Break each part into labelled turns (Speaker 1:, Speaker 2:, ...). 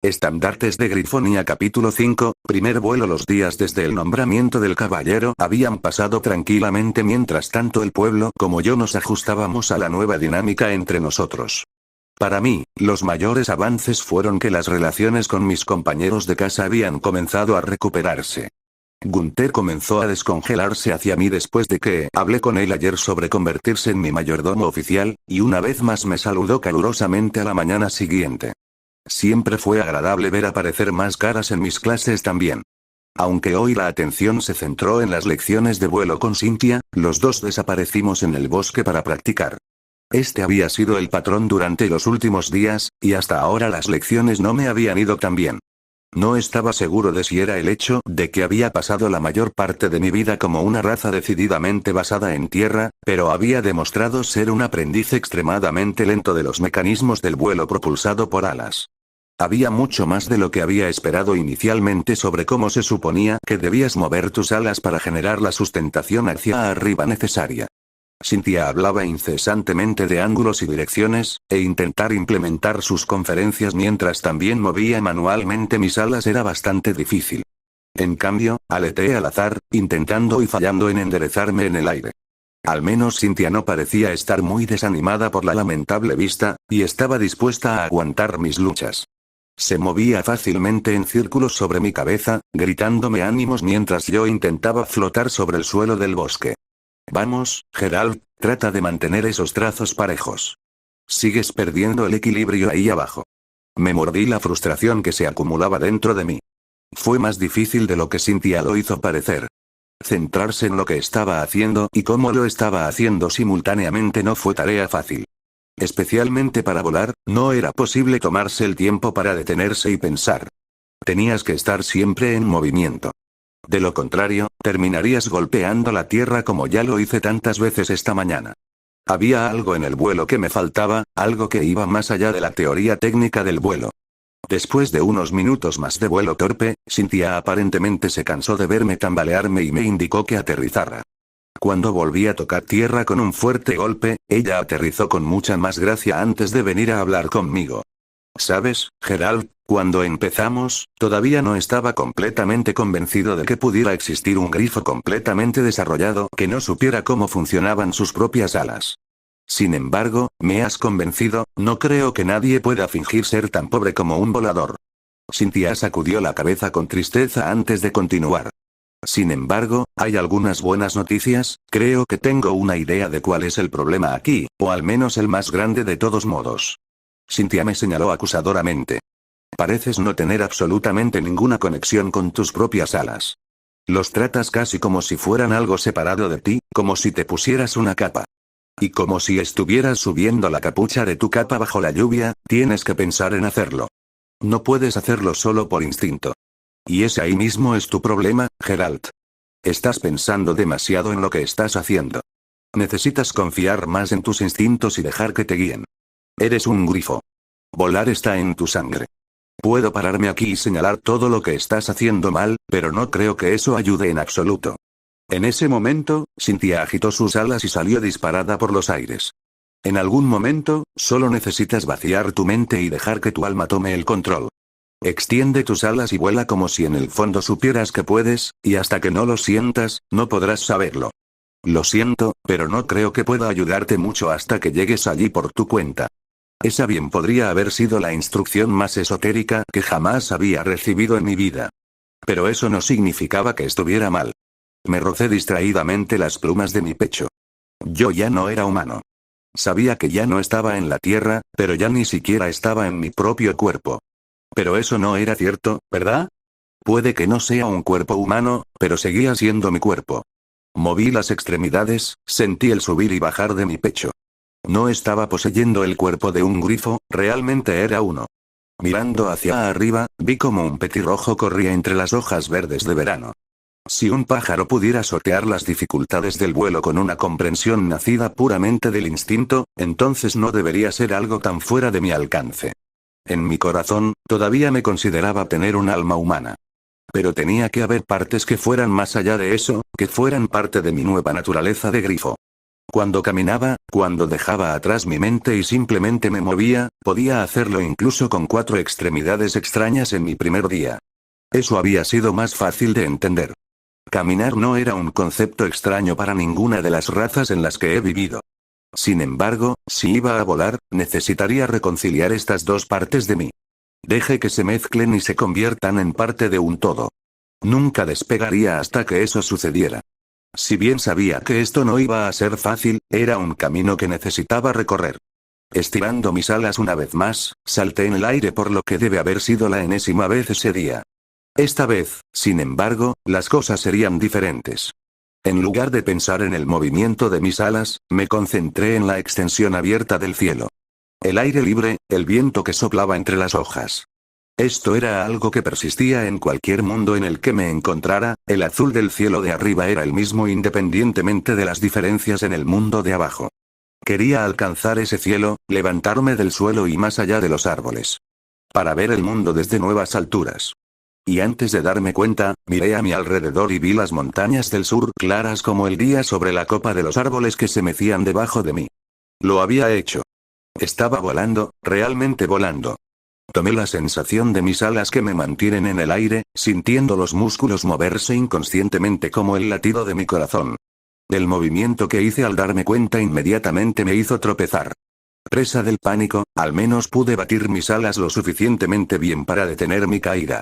Speaker 1: Estandartes de Grifonía capítulo 5, primer vuelo. Los días desde el nombramiento del caballero habían pasado tranquilamente mientras tanto el pueblo como yo nos ajustábamos a la nueva dinámica entre nosotros. Para mí, los mayores avances fueron que las relaciones con mis compañeros de casa habían comenzado a recuperarse. Gunther comenzó a descongelarse hacia mí después de que hablé con él ayer sobre convertirse en mi mayordomo oficial, y una vez más me saludó calurosamente a la mañana siguiente. Siempre fue agradable ver aparecer más caras en mis clases también. Aunque hoy la atención se centró en las lecciones de vuelo con Cynthia, los dos desaparecimos en el bosque para practicar. Este había sido el patrón durante los últimos días, y hasta ahora las lecciones no me habían ido tan bien. No estaba seguro de si era el hecho de que había pasado la mayor parte de mi vida como una raza decididamente basada en tierra, pero había demostrado ser un aprendiz extremadamente lento de los mecanismos del vuelo propulsado por alas. Había mucho más de lo que había esperado inicialmente sobre cómo se suponía que debías mover tus alas para generar la sustentación hacia arriba necesaria. Cynthia hablaba incesantemente de ángulos y direcciones, e intentar implementar sus conferencias mientras también movía manualmente mis alas era bastante difícil. En cambio, aleteé al azar, intentando y fallando en enderezarme en el aire. Al menos Cynthia no parecía estar muy desanimada por la lamentable vista, y estaba dispuesta a aguantar mis luchas. Se movía fácilmente en círculos sobre mi cabeza, gritándome ánimos mientras yo intentaba flotar sobre el suelo del bosque. Vamos, Geralt, trata de mantener esos trazos parejos. Sigues perdiendo el equilibrio ahí abajo. Me mordí la frustración que se acumulaba dentro de mí. Fue más difícil de lo que Cynthia lo hizo parecer. Centrarse en lo que estaba haciendo y cómo lo estaba haciendo simultáneamente no fue tarea fácil. Especialmente para volar, no era posible tomarse el tiempo para detenerse y pensar. Tenías que estar siempre en movimiento. De lo contrario, terminarías golpeando la tierra como ya lo hice tantas veces esta mañana. Había algo en el vuelo que me faltaba, algo que iba más allá de la teoría técnica del vuelo. Después de unos minutos más de vuelo torpe, Cynthia aparentemente se cansó de verme tambalearme y me indicó que aterrizara. Cuando volví a tocar tierra con un fuerte golpe, ella aterrizó con mucha más gracia antes de venir a hablar conmigo. ¿Sabes, Geralt? Cuando empezamos, todavía no estaba completamente convencido de que pudiera existir un grifo completamente desarrollado que no supiera cómo funcionaban sus propias alas. Sin embargo, me has convencido, no creo que nadie pueda fingir ser tan pobre como un volador. Cynthia sacudió la cabeza con tristeza antes de continuar. Sin embargo, hay algunas buenas noticias, creo que tengo una idea de cuál es el problema aquí, o al menos el más grande de todos modos. Cynthia me señaló acusadoramente. Pareces no tener absolutamente ninguna conexión con tus propias alas. Los tratas casi como si fueran algo separado de ti, como si te pusieras una capa. Y como si estuvieras subiendo la capucha de tu capa bajo la lluvia, tienes que pensar en hacerlo. No puedes hacerlo solo por instinto. Y ese ahí mismo es tu problema, Geralt. Estás pensando demasiado en lo que estás haciendo. Necesitas confiar más en tus instintos y dejar que te guíen. Eres un grifo. Volar está en tu sangre. Puedo pararme aquí y señalar todo lo que estás haciendo mal, pero no creo que eso ayude en absoluto. En ese momento, Cynthia agitó sus alas y salió disparada por los aires. En algún momento, solo necesitas vaciar tu mente y dejar que tu alma tome el control. Extiende tus alas y vuela como si en el fondo supieras que puedes, y hasta que no lo sientas, no podrás saberlo. Lo siento, pero no creo que pueda ayudarte mucho hasta que llegues allí por tu cuenta. Esa bien podría haber sido la instrucción más esotérica que jamás había recibido en mi vida. Pero eso no significaba que estuviera mal. Me rocé distraídamente las plumas de mi pecho. Yo ya no era humano. Sabía que ya no estaba en la tierra, pero ya ni siquiera estaba en mi propio cuerpo. Pero eso no era cierto, ¿verdad? Puede que no sea un cuerpo humano, pero seguía siendo mi cuerpo. Moví las extremidades, sentí el subir y bajar de mi pecho. No estaba poseyendo el cuerpo de un grifo, realmente era uno. Mirando hacia arriba, vi como un petirrojo corría entre las hojas verdes de verano. Si un pájaro pudiera sortear las dificultades del vuelo con una comprensión nacida puramente del instinto, entonces no debería ser algo tan fuera de mi alcance. En mi corazón, todavía me consideraba tener un alma humana. Pero tenía que haber partes que fueran más allá de eso, que fueran parte de mi nueva naturaleza de grifo. Cuando caminaba, cuando dejaba atrás mi mente y simplemente me movía, podía hacerlo incluso con 4 extremidades extrañas en mi primer día. Eso había sido más fácil de entender. Caminar no era un concepto extraño para ninguna de las razas en las que he vivido. Sin embargo, si iba a volar, necesitaría reconciliar estas dos partes de mí. Deje que se mezclen y se conviertan en parte de un todo. Nunca despegaría hasta que eso sucediera. Si bien sabía que esto no iba a ser fácil, era un camino que necesitaba recorrer. Estirando mis alas una vez más, salté en el aire por lo que debe haber sido la enésima vez ese día. Esta vez, sin embargo, las cosas serían diferentes. En lugar de pensar en el movimiento de mis alas, me concentré en la extensión abierta del cielo. El aire libre, el viento que soplaba entre las hojas. Esto era algo que persistía en cualquier mundo en el que me encontrara, el azul del cielo de arriba era el mismo independientemente de las diferencias en el mundo de abajo. Quería alcanzar ese cielo, levantarme del suelo y más allá de los árboles. Para ver el mundo desde nuevas alturas. Y antes de darme cuenta, miré a mi alrededor y vi las montañas del sur claras como el día sobre la copa de los árboles que se mecían debajo de mí. Lo había hecho. Estaba volando, realmente volando. Tomé la sensación de mis alas que me mantienen en el aire, sintiendo los músculos moverse inconscientemente como el latido de mi corazón. El movimiento que hice al darme cuenta inmediatamente me hizo tropezar. Presa del pánico, al menos pude batir mis alas lo suficientemente bien para detener mi caída.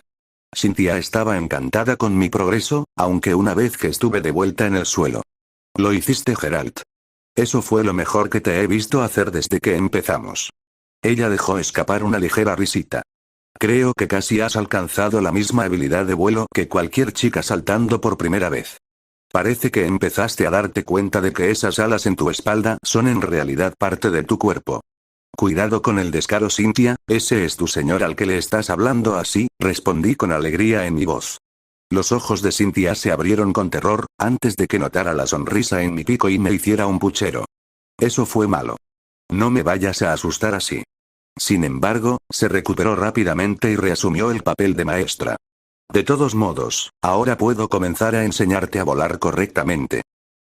Speaker 1: Cynthia estaba encantada con mi progreso, aunque una vez que estuve de vuelta en el suelo. Lo hiciste, Geralt. Eso fue lo mejor que te he visto hacer desde que empezamos. Ella dejó escapar una ligera risita. Creo que casi has alcanzado la misma habilidad de vuelo que cualquier chica saltando por primera vez. Parece que empezaste a darte cuenta de que esas alas en tu espalda son en realidad parte de tu cuerpo. Cuidado con el descaro, Cynthia, ese es tu señor al que le estás hablando así, respondí con alegría en mi voz. Los ojos de Cynthia se abrieron con terror, antes de que notara la sonrisa en mi pico y me hiciera un puchero. Eso fue malo. No me vayas a asustar así. Sin embargo, se recuperó rápidamente y reasumió el papel de maestra. De todos modos, ahora puedo comenzar a enseñarte a volar correctamente.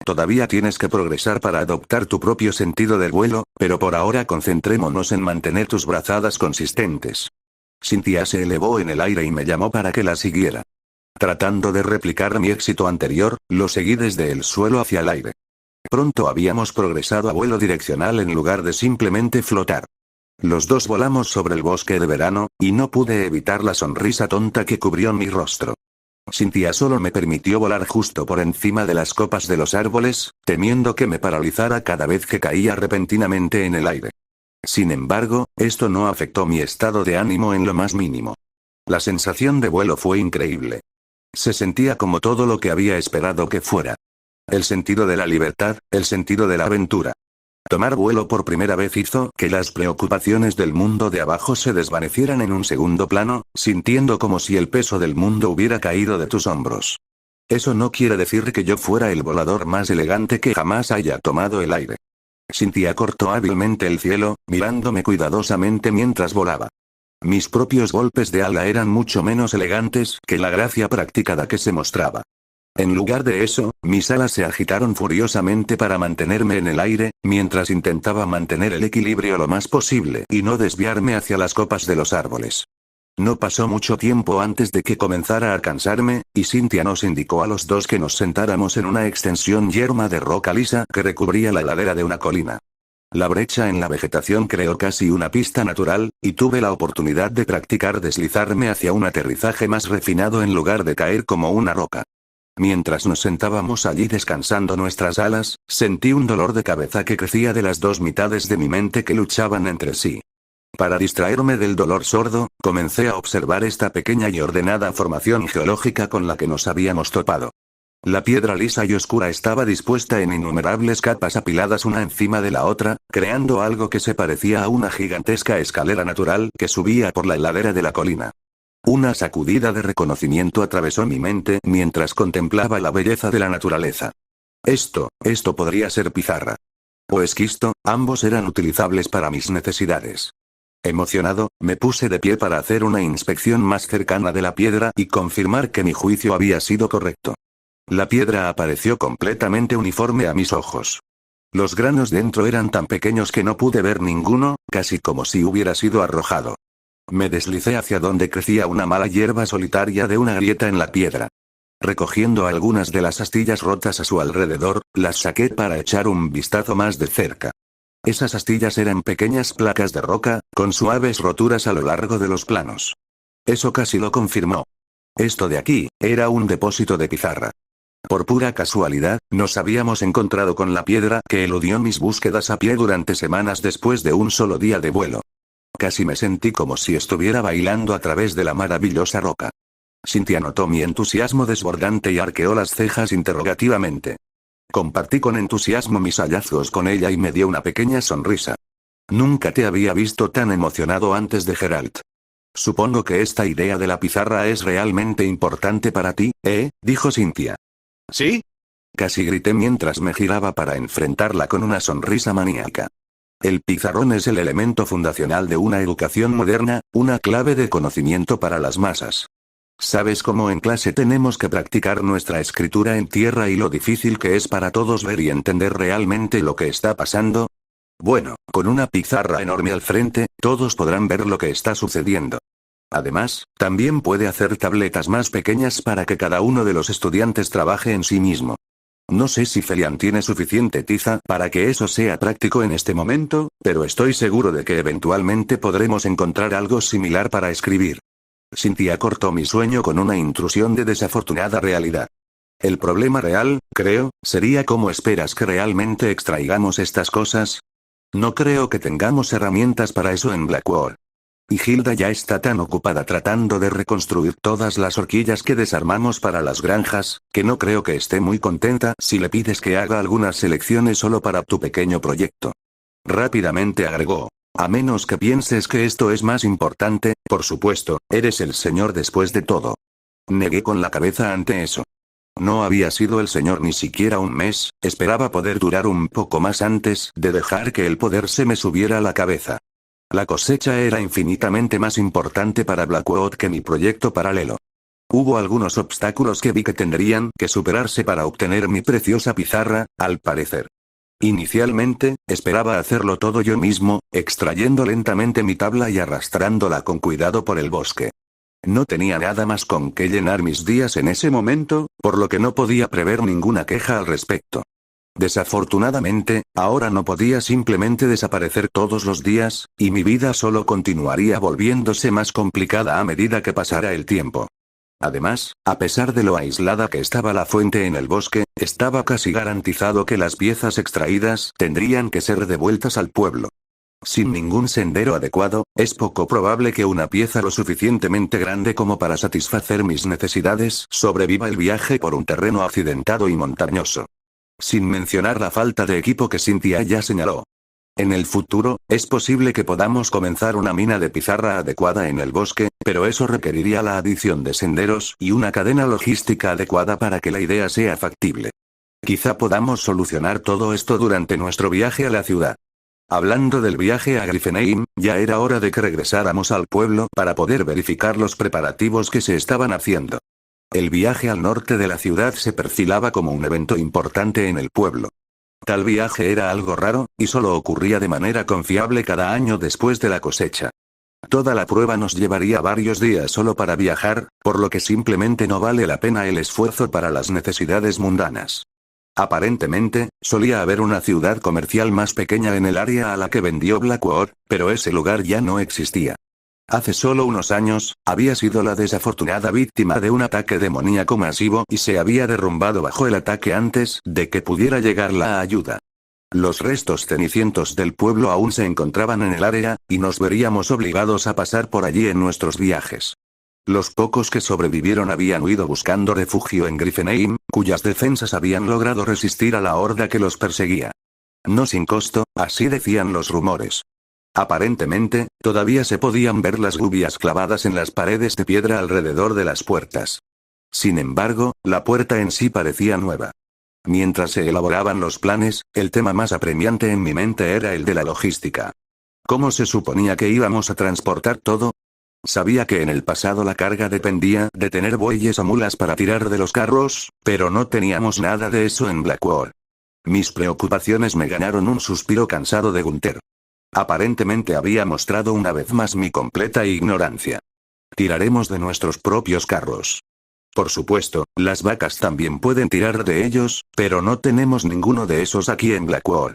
Speaker 1: Todavía tienes que progresar para adoptar tu propio sentido del vuelo, pero por ahora concentrémonos en mantener tus brazadas consistentes. Cynthia se elevó en el aire y me llamó para que la siguiera. Tratando de replicar mi éxito anterior, lo seguí desde el suelo hacia el aire. Pronto habíamos progresado a vuelo direccional en lugar de simplemente flotar. Los dos volamos sobre el bosque de verano, y no pude evitar la sonrisa tonta que cubrió mi rostro. Cynthia solo me permitió volar justo por encima de las copas de los árboles, temiendo que me paralizara cada vez que caía repentinamente en el aire. Sin embargo, esto no afectó mi estado de ánimo en lo más mínimo. La sensación de vuelo fue increíble. Se sentía como todo lo que había esperado que fuera. El sentido de la libertad, el sentido de la aventura. Tomar vuelo por primera vez hizo que las preocupaciones del mundo de abajo se desvanecieran en un segundo plano, sintiendo como si el peso del mundo hubiera caído de tus hombros. Eso no quiere decir que yo fuera el volador más elegante que jamás haya tomado el aire. Cynthia cortó hábilmente el cielo, mirándome cuidadosamente mientras volaba. Mis propios golpes de ala eran mucho menos elegantes que la gracia practicada que se mostraba. En lugar de eso, mis alas se agitaron furiosamente para mantenerme en el aire, mientras intentaba mantener el equilibrio lo más posible y no desviarme hacia las copas de los árboles. No pasó mucho tiempo antes de que comenzara a cansarme, y Cynthia nos indicó a los dos que nos sentáramos en una extensión yerma de roca lisa que recubría la ladera de una colina. La brecha en la vegetación creó casi una pista natural, y tuve la oportunidad de practicar deslizarme hacia un aterrizaje más refinado en lugar de caer como una roca. Mientras nos sentábamos allí descansando nuestras alas, sentí un dolor de cabeza que crecía de las dos mitades de mi mente que luchaban entre sí. Para distraerme del dolor sordo, comencé a observar esta pequeña y ordenada formación geológica con la que nos habíamos topado. La piedra lisa y oscura estaba dispuesta en innumerables capas apiladas una encima de la otra, creando algo que se parecía a una gigantesca escalera natural que subía por la ladera de la colina. Una sacudida de reconocimiento atravesó mi mente mientras contemplaba la belleza de la naturaleza. Esto podría ser pizarra. O esquisto, ambos eran utilizables para mis necesidades. Emocionado, me puse de pie para hacer una inspección más cercana de la piedra y confirmar que mi juicio había sido correcto. La piedra apareció completamente uniforme a mis ojos. Los granos dentro eran tan pequeños que no pude ver ninguno, casi como si hubiera sido arrojado. Me deslicé hacia donde crecía una mala hierba solitaria de una grieta en la piedra. Recogiendo algunas de las astillas rotas a su alrededor, las saqué para echar un vistazo más de cerca. Esas astillas eran pequeñas placas de roca, con suaves roturas a lo largo de los planos. Eso casi lo confirmó. Esto de aquí, era un depósito de pizarra. Por pura casualidad, nos habíamos encontrado con la piedra que eludió mis búsquedas a pie durante semanas después de un solo día de vuelo. Casi me sentí como si estuviera bailando a través de la maravillosa roca. Cynthia notó mi entusiasmo desbordante y arqueó las cejas interrogativamente. Compartí con entusiasmo mis hallazgos con ella y me dio una pequeña sonrisa. Nunca te había visto tan emocionado antes de Geralt. Supongo que esta idea de la pizarra es realmente importante para ti, dijo Cynthia.
Speaker 2: ¿Sí?
Speaker 1: Casi grité mientras me giraba para enfrentarla con una sonrisa maníaca. El pizarrón es el elemento fundacional de una educación moderna, una clave de conocimiento para las masas. ¿Sabes cómo en clase tenemos que practicar nuestra escritura en tierra y lo difícil que es para todos ver y entender realmente lo que está pasando? Bueno, con una pizarra enorme al frente, todos podrán ver lo que está sucediendo. Además, también puede hacer tabletas más pequeñas para que cada uno de los estudiantes trabaje en sí mismo. No sé si Felian tiene suficiente tiza para que eso sea práctico en este momento, pero estoy seguro de que eventualmente podremos encontrar algo similar para escribir. Cynthia cortó mi sueño con una intrusión de desafortunada realidad. El problema real, creo, sería cómo esperas que realmente extraigamos estas cosas. No creo que tengamos herramientas para eso en Blackwater. Y Hilda ya está tan ocupada tratando de reconstruir todas las horquillas que desarmamos para las granjas, que no creo que esté muy contenta si le pides que haga algunas selecciones solo para tu pequeño proyecto. Rápidamente agregó. A menos que pienses que esto es más importante, por supuesto, eres el señor después de todo. Negué con la cabeza ante eso. No había sido el señor ni siquiera un mes, esperaba poder durar un poco más antes de dejar que el poder se me subiera a la cabeza. La cosecha era infinitamente más importante para Blackwood que mi proyecto paralelo. Hubo algunos obstáculos que vi que tendrían que superarse para obtener mi preciosa pizarra, al parecer. Inicialmente, esperaba hacerlo todo yo mismo, extrayendo lentamente mi tabla y arrastrándola con cuidado por el bosque. No tenía nada más con qué llenar mis días en ese momento, por lo que no podía prever ninguna queja al respecto. Desafortunadamente, ahora no podía simplemente desaparecer todos los días, y mi vida solo continuaría volviéndose más complicada a medida que pasara el tiempo. Además, a pesar de lo aislada que estaba la fuente en el bosque, estaba casi garantizado que las piezas extraídas tendrían que ser devueltas al pueblo. Sin ningún sendero adecuado, es poco probable que una pieza lo suficientemente grande como para satisfacer mis necesidades sobreviva el viaje por un terreno accidentado y montañoso. Sin mencionar la falta de equipo que Cynthia ya señaló. En el futuro, es posible que podamos comenzar una mina de pizarra adecuada en el bosque, pero eso requeriría la adición de senderos y una cadena logística adecuada para que la idea sea factible. Quizá podamos solucionar todo esto durante nuestro viaje a la ciudad. Hablando del viaje a Grifenheim, ya era hora de que regresáramos al pueblo para poder verificar los preparativos que se estaban haciendo. El viaje al norte de la ciudad se perfilaba como un evento importante en el pueblo. Tal viaje era algo raro, y solo ocurría de manera confiable cada año después de la cosecha. Toda la prueba nos llevaría varios días solo para viajar, por lo que simplemente no vale la pena el esfuerzo para las necesidades mundanas. Aparentemente, solía haber una ciudad comercial más pequeña en el área a la que vendió Blackwood, pero ese lugar ya no existía. Hace solo unos años, había sido la desafortunada víctima de un ataque demoníaco masivo y se había derrumbado bajo el ataque antes de que pudiera llegar la ayuda. Los restos cenicientos del pueblo aún se encontraban en el área, y nos veríamos obligados a pasar por allí en nuestros viajes. Los pocos que sobrevivieron habían huido buscando refugio en Grifenheim, cuyas defensas habían logrado resistir a la horda que los perseguía. No sin costo, así decían los rumores. Aparentemente, todavía se podían ver las gubias clavadas en las paredes de piedra alrededor de las puertas. Sin embargo, la puerta en sí parecía nueva. Mientras se elaboraban los planes, el tema más apremiante en mi mente era el de la logística. ¿Cómo se suponía que íbamos a transportar todo? Sabía que en el pasado la carga dependía de tener bueyes o mulas para tirar de los carros, pero no teníamos nada de eso en Blackwood. Mis preocupaciones me ganaron un suspiro cansado de Gunther. Aparentemente había mostrado una vez más mi completa ignorancia. Tiraremos de nuestros propios carros. Por supuesto, las vacas también pueden tirar de ellos, pero no tenemos ninguno de esos aquí en Blackwood.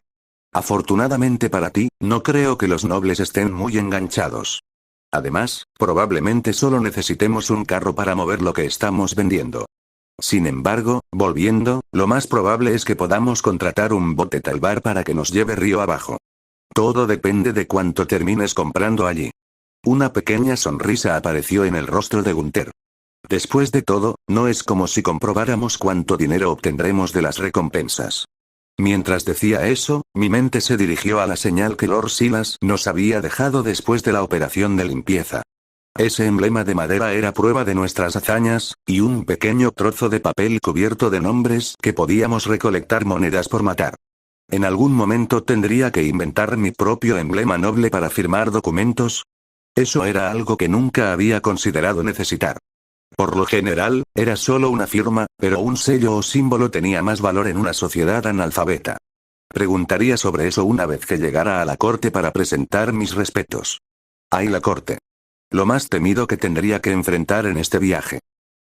Speaker 1: Afortunadamente para ti, no creo que los nobles estén muy enganchados. Además, probablemente solo necesitemos un carro para mover lo que estamos vendiendo. Sin embargo, volviendo, lo más probable es que podamos contratar un bote talbar para que nos lleve río abajo. Todo depende de cuánto termines comprando allí. Una pequeña sonrisa apareció en el rostro de Gunther. Después de todo, no es como si comprobáramos cuánto dinero obtendremos de las recompensas. Mientras decía eso, mi mente se dirigió a la señal que Lord Silas nos había dejado después de la operación de limpieza. Ese emblema de madera era prueba de nuestras hazañas, y un pequeño trozo de papel cubierto de nombres que podíamos recolectar monedas por matar. ¿En algún momento tendría que inventar mi propio emblema noble para firmar documentos? Eso era algo que nunca había considerado necesitar. Por lo general, era solo una firma, pero un sello o símbolo tenía más valor en una sociedad analfabeta. Preguntaría sobre eso una vez que llegara a la corte para presentar mis respetos. ¡Ay, la corte! Lo más temido que tendría que enfrentar en este viaje.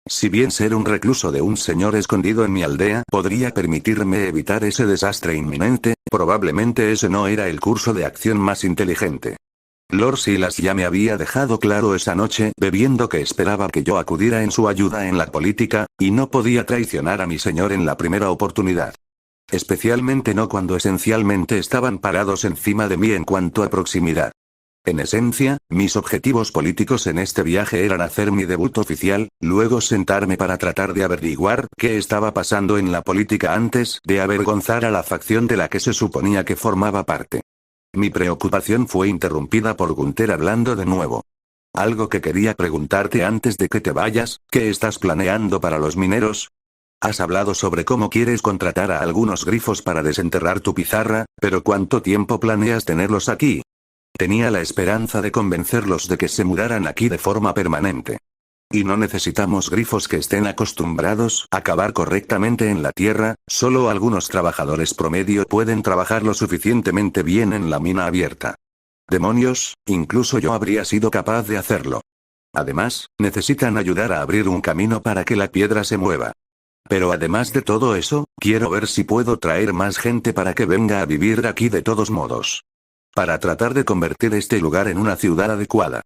Speaker 1: Si bien ser un recluso de un señor escondido en mi aldea podría permitirme evitar ese desastre inminente, probablemente ese no era el curso de acción más inteligente. Lord Silas ya me había dejado claro esa noche bebiendo que esperaba que yo acudiera en su ayuda en la política, y no podía traicionar a mi señor en la primera oportunidad. Especialmente no cuando esencialmente estaban parados encima de mí en cuanto a proximidad. En esencia, mis objetivos políticos en este viaje eran hacer mi debut oficial, luego sentarme para tratar de averiguar qué estaba pasando en la política antes de avergonzar a la facción de la que se suponía que formaba parte. Mi preocupación fue interrumpida por Gunther hablando de nuevo. Algo que quería preguntarte antes de que te vayas, ¿qué estás planeando para los mineros? Has hablado sobre cómo quieres contratar a algunos grifos para desenterrar tu pizarra, pero ¿cuánto tiempo planeas tenerlos aquí? Tenía la esperanza de convencerlos de que se mudaran aquí de forma permanente. Y no necesitamos grifos que estén acostumbrados a cavar correctamente en la tierra, solo algunos trabajadores promedio pueden trabajar lo suficientemente bien en la mina abierta. Demonios, incluso yo habría sido capaz de hacerlo. Además, necesitan ayudar a abrir un camino para que la piedra se mueva. Pero además de todo eso, quiero ver si puedo traer más gente para que venga a vivir aquí de todos modos. Para tratar de convertir este lugar en una ciudad adecuada.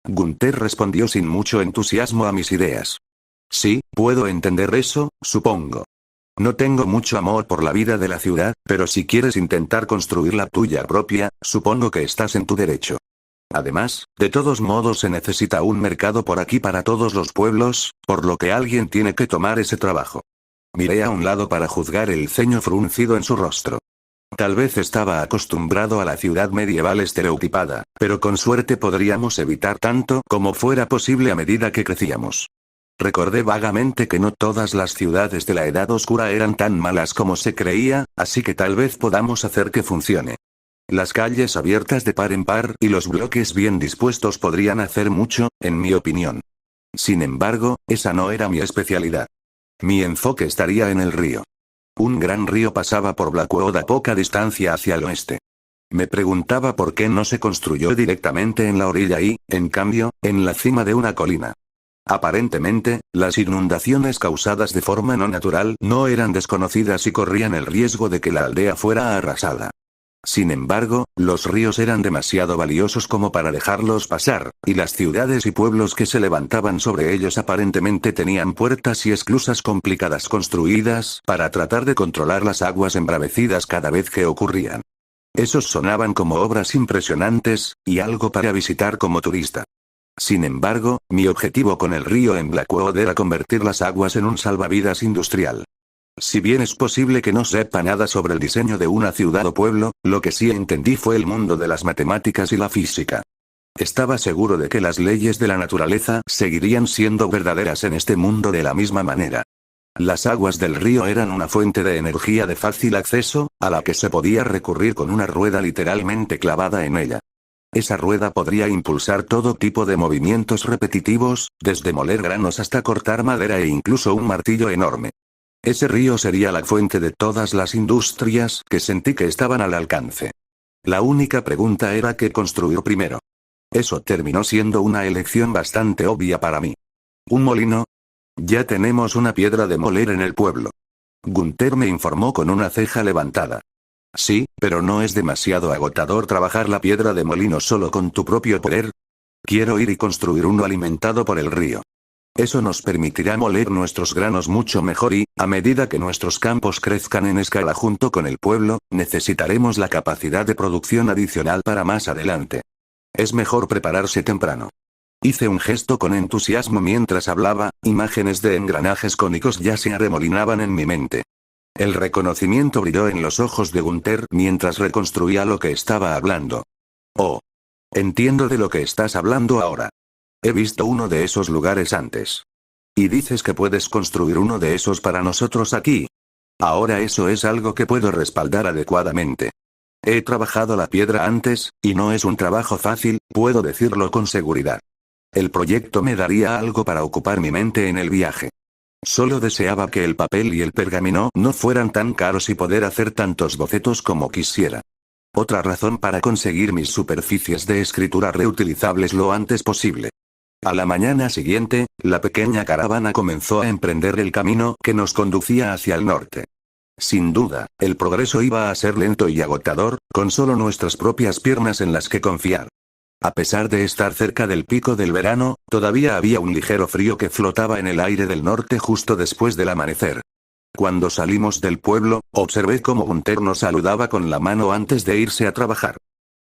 Speaker 1: Gunther respondió sin mucho entusiasmo a mis ideas. Sí, puedo entender eso, supongo. No tengo mucho amor por la vida de la ciudad, pero si quieres intentar construir la tuya propia, supongo que estás en tu derecho. Además, de todos modos se necesita un mercado por aquí para todos los pueblos, por lo que alguien tiene que tomar ese trabajo. Miré a un lado para juzgar el ceño fruncido en su rostro. Tal vez estaba acostumbrado a la ciudad medieval estereotipada, pero con suerte podríamos evitar tanto como fuera posible a medida que crecíamos. Recordé vagamente que no todas las ciudades de la Edad Oscura eran tan malas como se creía, así que tal vez podamos hacer que funcione. Las calles abiertas de par en par y los bloques bien dispuestos podrían hacer mucho, en mi opinión. Sin embargo, esa no era mi especialidad. Mi enfoque estaría en el río. Un gran río pasaba por Blackwood a poca distancia hacia el oeste. Me preguntaba por qué no se construyó directamente en la orilla y, en cambio, en la cima de una colina. Aparentemente, las inundaciones causadas de forma no natural no eran desconocidas y corrían el riesgo de que la aldea fuera arrasada. Sin embargo, los ríos eran demasiado valiosos como para dejarlos pasar, y las ciudades y pueblos que se levantaban sobre ellos aparentemente tenían puertas y esclusas complicadas construidas para tratar de controlar las aguas embravecidas cada vez que ocurrían. Esos sonaban como obras impresionantes, y algo para visitar como turista. Sin embargo, mi objetivo con el río en Blackwood era convertir las aguas en un salvavidas industrial. Si bien es posible que no sepa nada sobre el diseño de una ciudad o pueblo, lo que sí entendí fue el mundo de las matemáticas y la física. Estaba seguro de que las leyes de la naturaleza seguirían siendo verdaderas en este mundo de la misma manera. Las aguas del río eran una fuente de energía de fácil acceso, a la que se podía recurrir con una rueda literalmente clavada en ella. Esa rueda podría impulsar todo tipo de movimientos repetitivos, desde moler granos hasta cortar madera e incluso un martillo enorme. Ese río sería la fuente de todas las industrias que sentí que estaban al alcance. La única pregunta era qué construir primero. Eso terminó siendo una elección bastante obvia para mí. ¿Un molino? Ya tenemos una piedra de moler en el pueblo. Gunther me informó con una ceja levantada. Sí, pero ¿no es demasiado agotador trabajar la piedra de molino solo con tu propio poder? Quiero ir y construir uno alimentado por el río. Eso nos permitirá moler nuestros granos mucho mejor y, a medida que nuestros campos crezcan en escala junto con el pueblo, necesitaremos la capacidad de producción adicional para más adelante. Es mejor prepararse temprano. Hice un gesto con entusiasmo mientras hablaba, imágenes de engranajes cónicos ya se arremolinaban en mi mente. El reconocimiento brilló en los ojos de Gunther mientras reconstruía lo que estaba hablando. Oh. Entiendo de lo que estás hablando ahora. He visto uno de esos lugares antes. Y dices que puedes construir uno de esos para nosotros aquí. Ahora eso es algo que puedo respaldar adecuadamente. He trabajado la piedra antes, y no es un trabajo fácil, puedo decirlo con seguridad. El proyecto me daría algo para ocupar mi mente en el viaje. Solo deseaba que el papel y el pergamino no fueran tan caros y poder hacer tantos bocetos como quisiera. Otra razón para conseguir mis superficies de escritura reutilizables lo antes posible. A la mañana siguiente, la pequeña caravana comenzó a emprender el camino que nos conducía hacia el norte. Sin duda, el progreso iba a ser lento y agotador, con solo nuestras propias piernas en las que confiar. A pesar de estar cerca del pico del verano, todavía había un ligero frío que flotaba en el aire del norte justo después del amanecer. Cuando salimos del pueblo, observé cómo Gunther nos saludaba con la mano antes de irse a trabajar.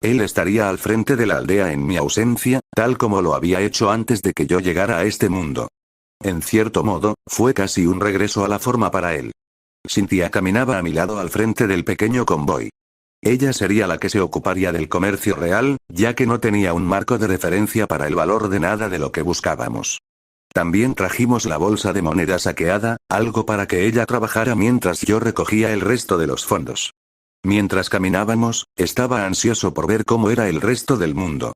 Speaker 1: Él estaría al frente de la aldea en mi ausencia, tal como lo había hecho antes de que yo llegara a este mundo. En cierto modo, fue casi un regreso a la forma para él. Cynthia caminaba a mi lado al frente del pequeño convoy. Ella sería la que se ocuparía del comercio real, ya que no tenía un marco de referencia para el valor de nada de lo que buscábamos. También trajimos la bolsa de moneda saqueada, algo para que ella trabajara mientras yo recogía el resto de los fondos. Mientras caminábamos, estaba ansioso por ver cómo era el resto del mundo.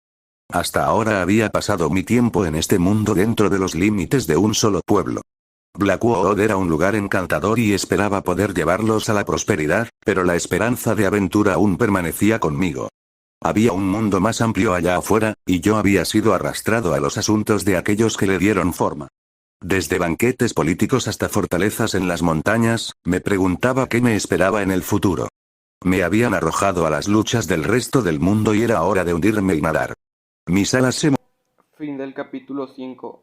Speaker 1: Hasta ahora había pasado mi tiempo en este mundo dentro de los límites de un solo pueblo. Blackwood era un lugar encantador y esperaba poder llevarlos a la prosperidad, pero la esperanza de aventura aún permanecía conmigo. Había un mundo más amplio allá afuera, y yo había sido arrastrado a los asuntos de aquellos que le dieron forma. Desde banquetes políticos hasta fortalezas en las montañas, me preguntaba qué me esperaba en el futuro. Me habían arrojado a las luchas del resto del mundo y era hora de hundirme y nadar. Mis alas se
Speaker 2: Fin del capítulo 5.